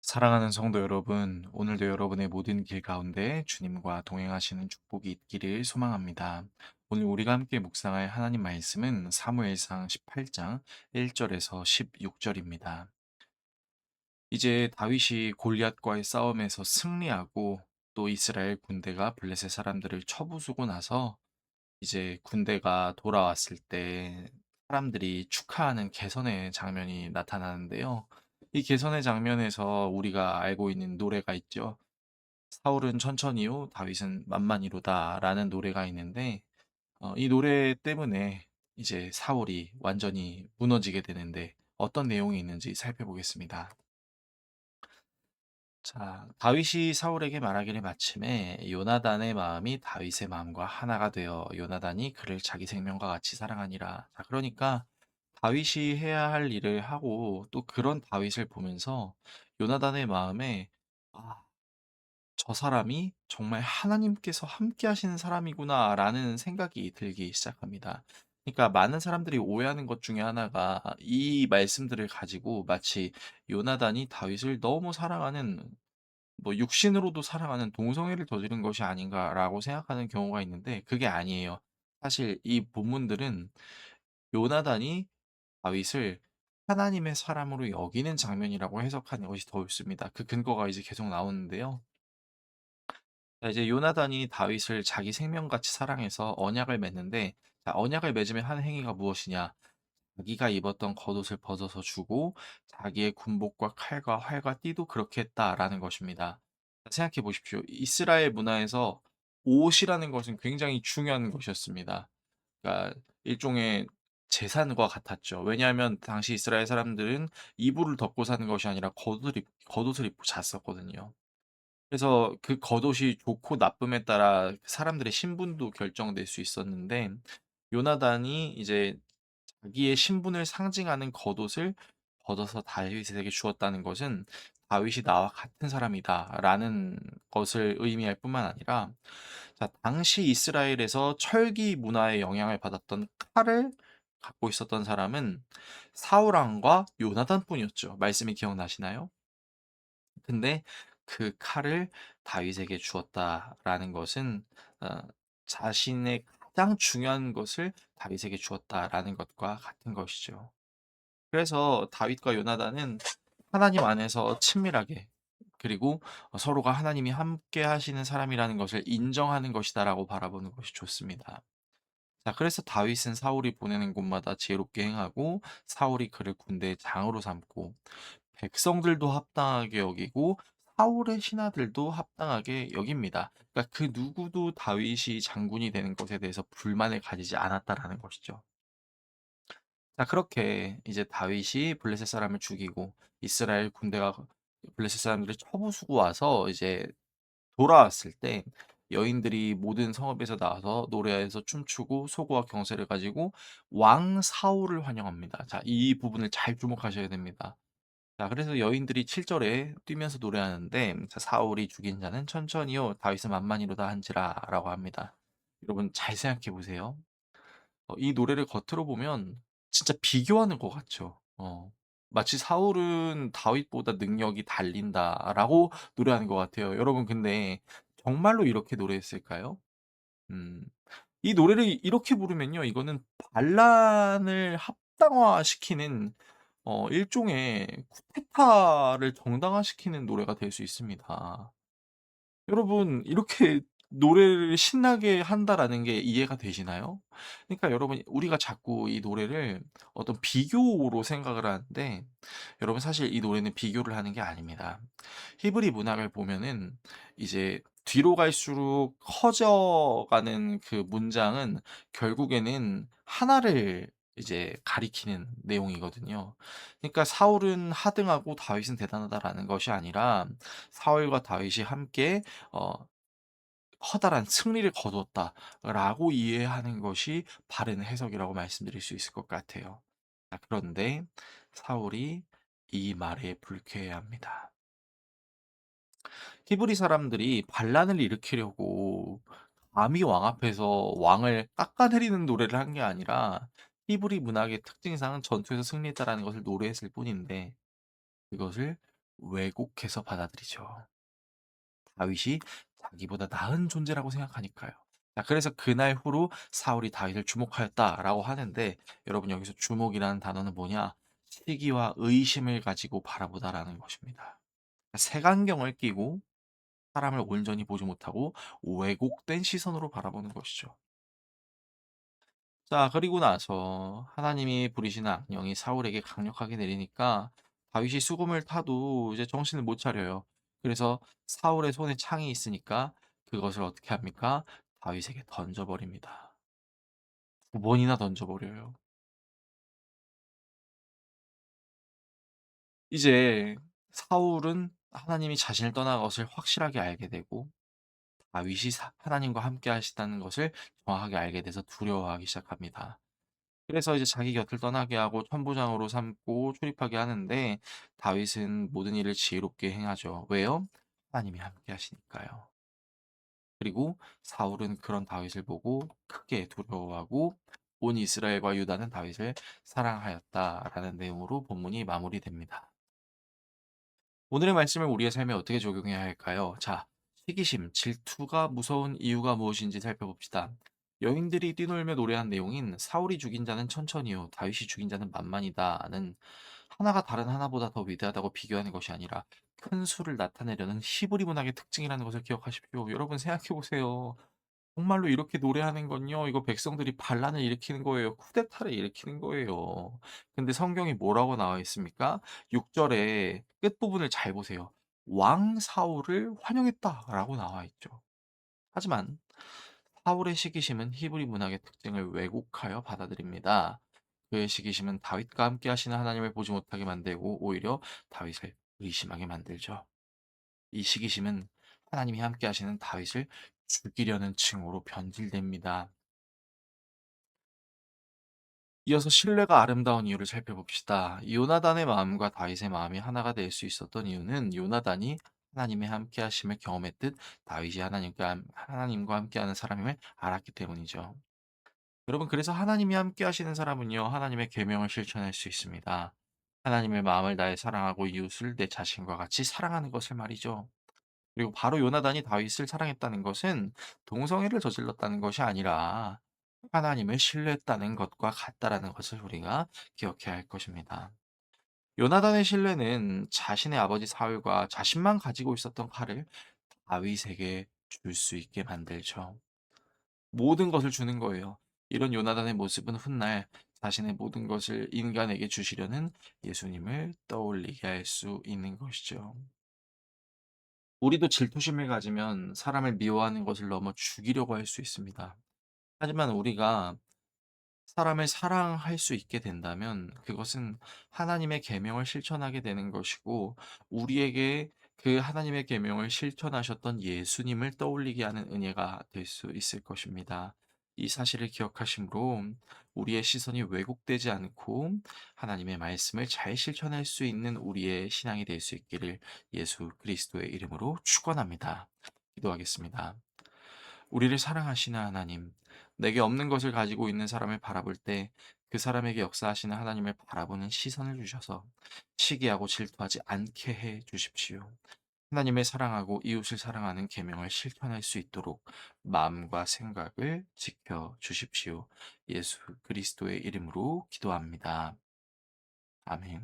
사랑하는 성도 여러분, 오늘도 여러분의 모든 길 가운데 주님과 동행하시는 축복이 있기를 소망합니다. 오늘 우리가 함께 묵상할 하나님 말씀은 사무엘상 18장 1절에서 16절입니다. 이제 다윗이 골리앗과의 싸움에서 승리하고 또 이스라엘 군대가 블레셋 사람들을 쳐부수고 나서 이제 군대가 돌아왔을 때 사람들이 축하하는 개선의 장면이 나타나는데요. 이 개선의 장면에서 우리가 알고 있는 노래가 있죠. 사울은 천천히요, 다윗은 만만히로다라는 노래가 있는데 이 노래 때문에 이제 사울이 완전히 무너지게 되는데 어떤 내용이 있는지 살펴보겠습니다. 자, 다윗이 사울에게 말하기를 마침에 요나단의 마음이 다윗의 마음과 하나가 되어 요나단이 그를 자기 생명과 같이 사랑하니라. 자, 그러니까 다윗이 해야 할 일을 하고 또 그런 다윗을 보면서 요나단의 마음에 아, 저 사람이 정말 하나님께서 함께 하시는 사람이구나라는 생각이 들기 시작합니다. 그러니까 많은 사람들이 오해하는 것 중에 하나가 이 말씀들을 가지고 마치 요나단이 다윗을 너무 사랑하는 뭐 육신으로도 사랑하는 동성애를 저지른 것이 아닌가라고 생각하는 경우가 있는데 그게 아니에요. 사실 이 본문들은 요나단이 다윗을 하나님의 사람으로 여기는 장면이라고 해석하는 것이 더 옳습니다. 그 근거가 이제 계속 나오는데요. 자, 이제 요나단이 다윗을 자기 생명같이 사랑해서 언약을 맺는데, 자, 언약을 맺으면 하는 행위가 무엇이냐? 자기가 입었던 겉옷을 벗어서 주고 자기의 군복과 칼과 활과 띠도 그렇게 했다라는 것입니다. 생각해 보십시오. 이스라엘 문화에서 옷이라는 것은 굉장히 중요한 것이었습니다. 그러니까 일종의 재산과 같았죠. 왜냐하면 당시 이스라엘 사람들은 이불을 덮고 사는 것이 아니라 겉옷을 입고 잤었거든요. 그래서 그 겉옷이 좋고 나쁨에 따라 사람들의 신분도 결정될 수 있었는데 요나단이 이제 자기의 신분을 상징하는 겉옷을 벗어서 다윗에게 주었다는 것은 '다윗이 나와 같은 사람이다.'라는 것을 의미할 뿐만 아니라 자, 당시 이스라엘에서 철기 문화의 영향을 받았던 칼을 갖고 있었던 사람은 사울 왕과 요나단뿐이었죠. 말씀이 기억나시나요? 근데 그 칼을 다윗에게 주었다라는 것은 자신의 가장 중요한 것을 다윗에게 주었다라는 것과 같은 것이죠. 그래서 다윗과 요나단은 하나님 안에서 친밀하게 그리고 서로가 하나님이 함께 하시는 사람이라는 것을 인정하는 것이다라고 바라보는 것이 좋습니다. 자, 그래서 다윗은 사울이 보내는 곳마다 지혜롭게 행하고 사울이 그를 군대의 장으로 삼고 백성들도 합당하게 여기고 사울의 신하들도 합당하게 여깁니다. 그러니까 그 누구도 다윗이 장군이 되는 것에 대해서 불만을 가지지 않았다라는 것이죠. 자, 그렇게 이제 다윗이 블레셋 사람을 죽이고 이스라엘 군대가 블레셋 사람들을 쳐부수고 와서 이제 돌아왔을 때 여인들이 모든 성읍에서 나와서 노래해서 춤추고 소고와 경세를 가지고 왕 사울을 환영합니다. 자, 이 부분을 잘 주목하셔야 됩니다. 자, 그래서 여인들이 7 절에 뛰면서 노래하는데 자, "사울이 죽인 자는 천천히요 다윗은 만만히로다 한지라"라고 합니다. 여러분 잘 생각해 보세요. 이 노래를 겉으로 보면 진짜 비교하는 것 같죠. 마치 '사울은 다윗보다 능력이 달린다.'라고 노래하는 것 같아요. 여러분 근데 정말로 이렇게 노래했을까요? 음. 이 노래를 이렇게 부르면요. 이거는 반란을 합당화시키는 일종의 쿠데타를 정당화시키는 노래가 될 수 있습니다. 여러분 이렇게 노래를 신나게 한다라는 게 이해가 되시나요? 그러니까 여러분 우리가 자꾸 이 노래를 어떤 비교로 생각을 하는데 여러분 사실 이 노래는 비교를 하는 게 아닙니다. 히브리 문학을 보면은 이제 뒤로 갈수록 커져가는 그 문장은 결국에는 하나를 이제 가리키는 내용이거든요. 그러니까 '사울은 하등하고 다윗은 대단하다.'라는 것이 아니라 '사울과 다윗이 함께 어 커다란 승리를 거두었다.'라고 이해하는 것이 바른 해석이라고 말씀드릴 수 있을 것 같아요. 자, 그런데 사울이 이 말에 불쾌해합니다. 히브리 사람들이 반란을 일으키려고 감히 왕 앞에서 왕을 깎아내리는 노래를 한 게 아니라 히브리 문학의 특징상 전투에서 승리했다라는 것을 노래했을 뿐인데 그것을 왜곡해서 받아들이죠. 다윗이 자기보다 나은 존재라고 생각하니까요. 자, 그래서 그날 후로 사울이 다윗을 주목하였다라고 하는데, 여러분 여기서 주목이라는 단어는 뭐냐? 시기와 의심을 가지고 바라보다라는 것입니다. 색안경을 끼고 사람을 온전히 보지 못하고 왜곡된 시선으로 바라보는 것이죠. 자, 그리고 나서 하나님이 부리시는 악령이 사울에게 강력하게 내리니까 다윗이 수금을 타도 이제 정신을 못 차려요. 그래서 사울의 손에 창이 있으니까 그것을 어떻게 합니까? 다윗에게 던져버립니다. 두 번이나 던져버려요. 이제 사울은 하나님이 자신을 떠난 것을 확실하게 알게 되고, 다윗이 하나님과 함께 하시다는 것을 정확하게 알게 돼서 두려워하기 시작합니다. 그래서 이제 자기 곁을 떠나게 하고 천부장으로 삼고 출입하게 하는데, 다윗은 모든 일을 지혜롭게 행하죠. 왜요? 하나님이 함께 하시니까요. 그리고 사울은 그런 다윗을 보고 크게 두려워하고 온 이스라엘과 유다는 다윗을 사랑하였다라는 내용으로 본문이 마무리됩니다. 오늘의 말씀을 우리의 삶에 어떻게 적용해야 할까요? 자, 시기심, 질투가 무서운 이유가 무엇인지 살펴봅시다. 여인들이 뛰놀며 노래한 내용인 사울이 죽인 자는 천천히요, 다윗이 죽인 자는 만만이다는 하나가 다른 하나보다 더 위대하다고 비교하는 것이 아니라 큰 수를 나타내려는 히브리 문학의 특징이라는 것을 기억하십시오. 여러분 생각해 보세요. 정말로 이렇게 노래하는 건요, 이거 백성들이 반란을 일으키는 거예요. 쿠데타를 일으키는 거예요. 근데 성경이 뭐라고 나와 있습니까? 6 절에 끝부분을 잘 보세요. "왕 사울을 환영했다."라고 나와 있죠. 하지만 사울의 시기심은 히브리 문학의 특징을 왜곡하여 받아들입니다. 그의 시기심은 다윗과 함께 하시는 하나님을 보지 못하게 만들고 오히려 다윗을 의심하게 만들죠. 이 시기심은 하나님이 함께 하시는 다윗을 죽이려는 징후로 변질됩니다. 이어서 신뢰가 아름다운 이유를 살펴봅시다. 요나단의 마음과 다윗의 마음이 하나가 될 수 있었던 이유는 요나단이 하나님의 함께 하심을 경험했듯 다윗이 하나님과 함께하는 사람임을 알았기 때문이죠. 여러분, 그래서 하나님이 함께 하시는 사람은요, 하나님의 계명을 실천할 수 있습니다. 하나님의 마음을 다해 사랑하고 이웃을 내 자신과 같이 사랑하는 것을 말이죠. 그리고 바로 요나단이 다윗을 사랑했다는 것은 동성애를 저질렀다는 것이 아니라 하나님을 신뢰했다는 것과 같다라는 것을 우리가 기억해야 할 것입니다. 요나단의 신뢰는 자신의 아버지 사울과 자신만 가지고 있었던 칼을 다윗에게 줄 수 있게 만들죠. 모든 것을 주는 거예요. 이런 요나단의 모습은 훗날 자신의 모든 것을 인간에게 주시려는 예수님을 떠올리게 할 수 있는 것이죠. 우리도 질투심을 가지면 사람을 미워하는 것을 넘어 죽이려고 할 수 있습니다. 하지만 우리가 사람을 사랑할 수 있게 된다면 그것은 하나님의 계명을 실천하게 되는 것이고, 우리에게 그 하나님의 계명을 실천하셨던 예수님을 떠올리게 하는 은혜가 될 수 있을 것입니다. 이 사실을 기억하심으로 우리의 시선이 왜곡되지 않고 하나님의 말씀을 잘 실천할 수 있는 우리의 신앙이 될 수 있기를 예수 그리스도의 이름으로 축원합니다. 기도하겠습니다. 우리를 사랑하시는 하나님, 내게 없는 것을 가지고 있는 사람을 바라볼 때 그 사람에게 역사하시는 하나님을 바라보는 시선을 주셔서 시기하고 질투하지 않게 해 주십시오. 하나님을 사랑하고 이웃을 사랑하는 계명을 실천할 수 있도록 마음과 생각을 지켜 주십시오. 예수 그리스도의 이름으로 기도합니다. 아멘.